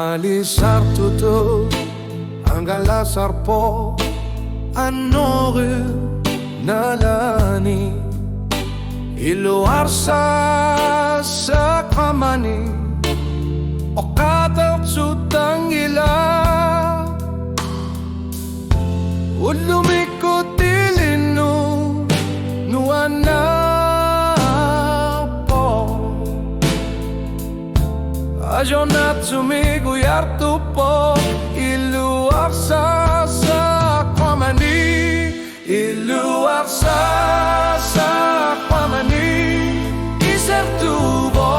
Alisar tutu anggala sarpo anore nalani Illuarsaassaaq Qamani o katak sutang ila ulumikot ilinu nuana po ajonat sumiguyar tupo Illuarsaassaaq Qamani Illuarsaassaaq Qamani isertubo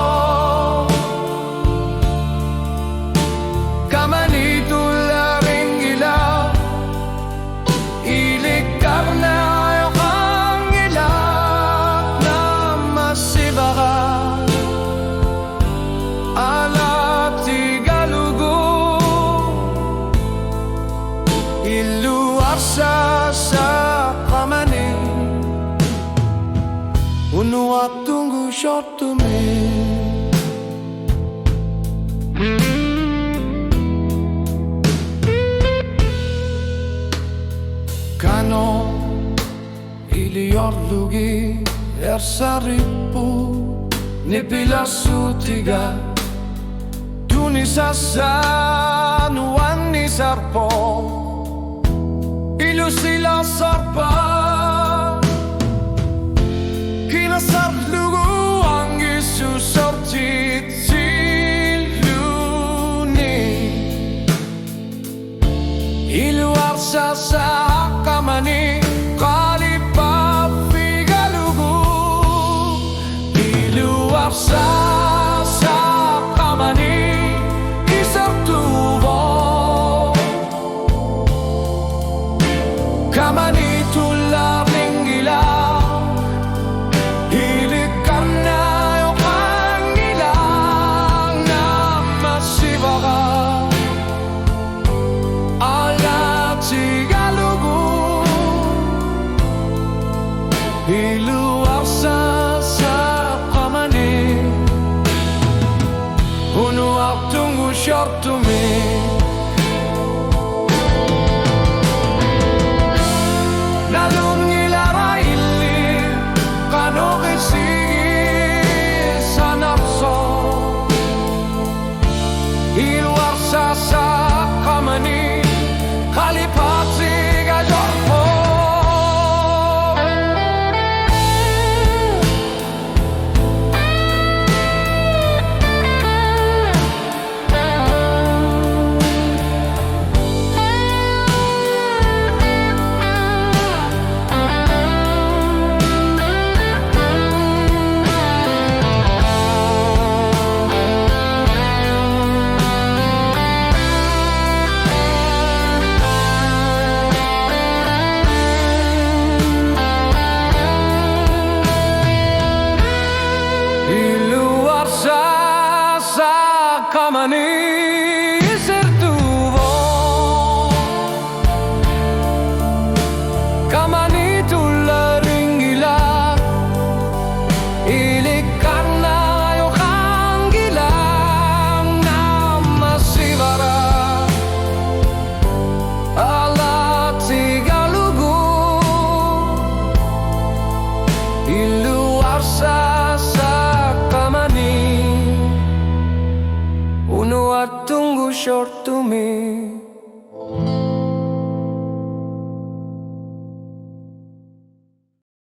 Qamani tularing ilaw ilikar na yung ilak na masibaka alat tigalugo Illuarsaassaaq Qamani unuak tunggu syotumi Kano iliorlugi ersaripu nipilasutiga Tunisasan wani sarpo ilusila sarpa kinasarlugu ang isusortit siluni Illuarsaassaaq Qamani kalipa figalugu Illuarsaassaaq Qamani isertubo Qamani tularing ilaw ilikam na yung ilang na masibaka alat tigalugo Illuarsaassaaq Qamani unuak tunggu syartumi nalun ngilara ili kano kisigi sa napso Illuarsaassaaq Qamani kalipati gajorpo Illuarsaassaaq Qamani isertubo Qamani tularing ilak ilikar na yung ilang na masibara alat tigalugo Illuarsaassaaq Qamani unuak tunggu syartumi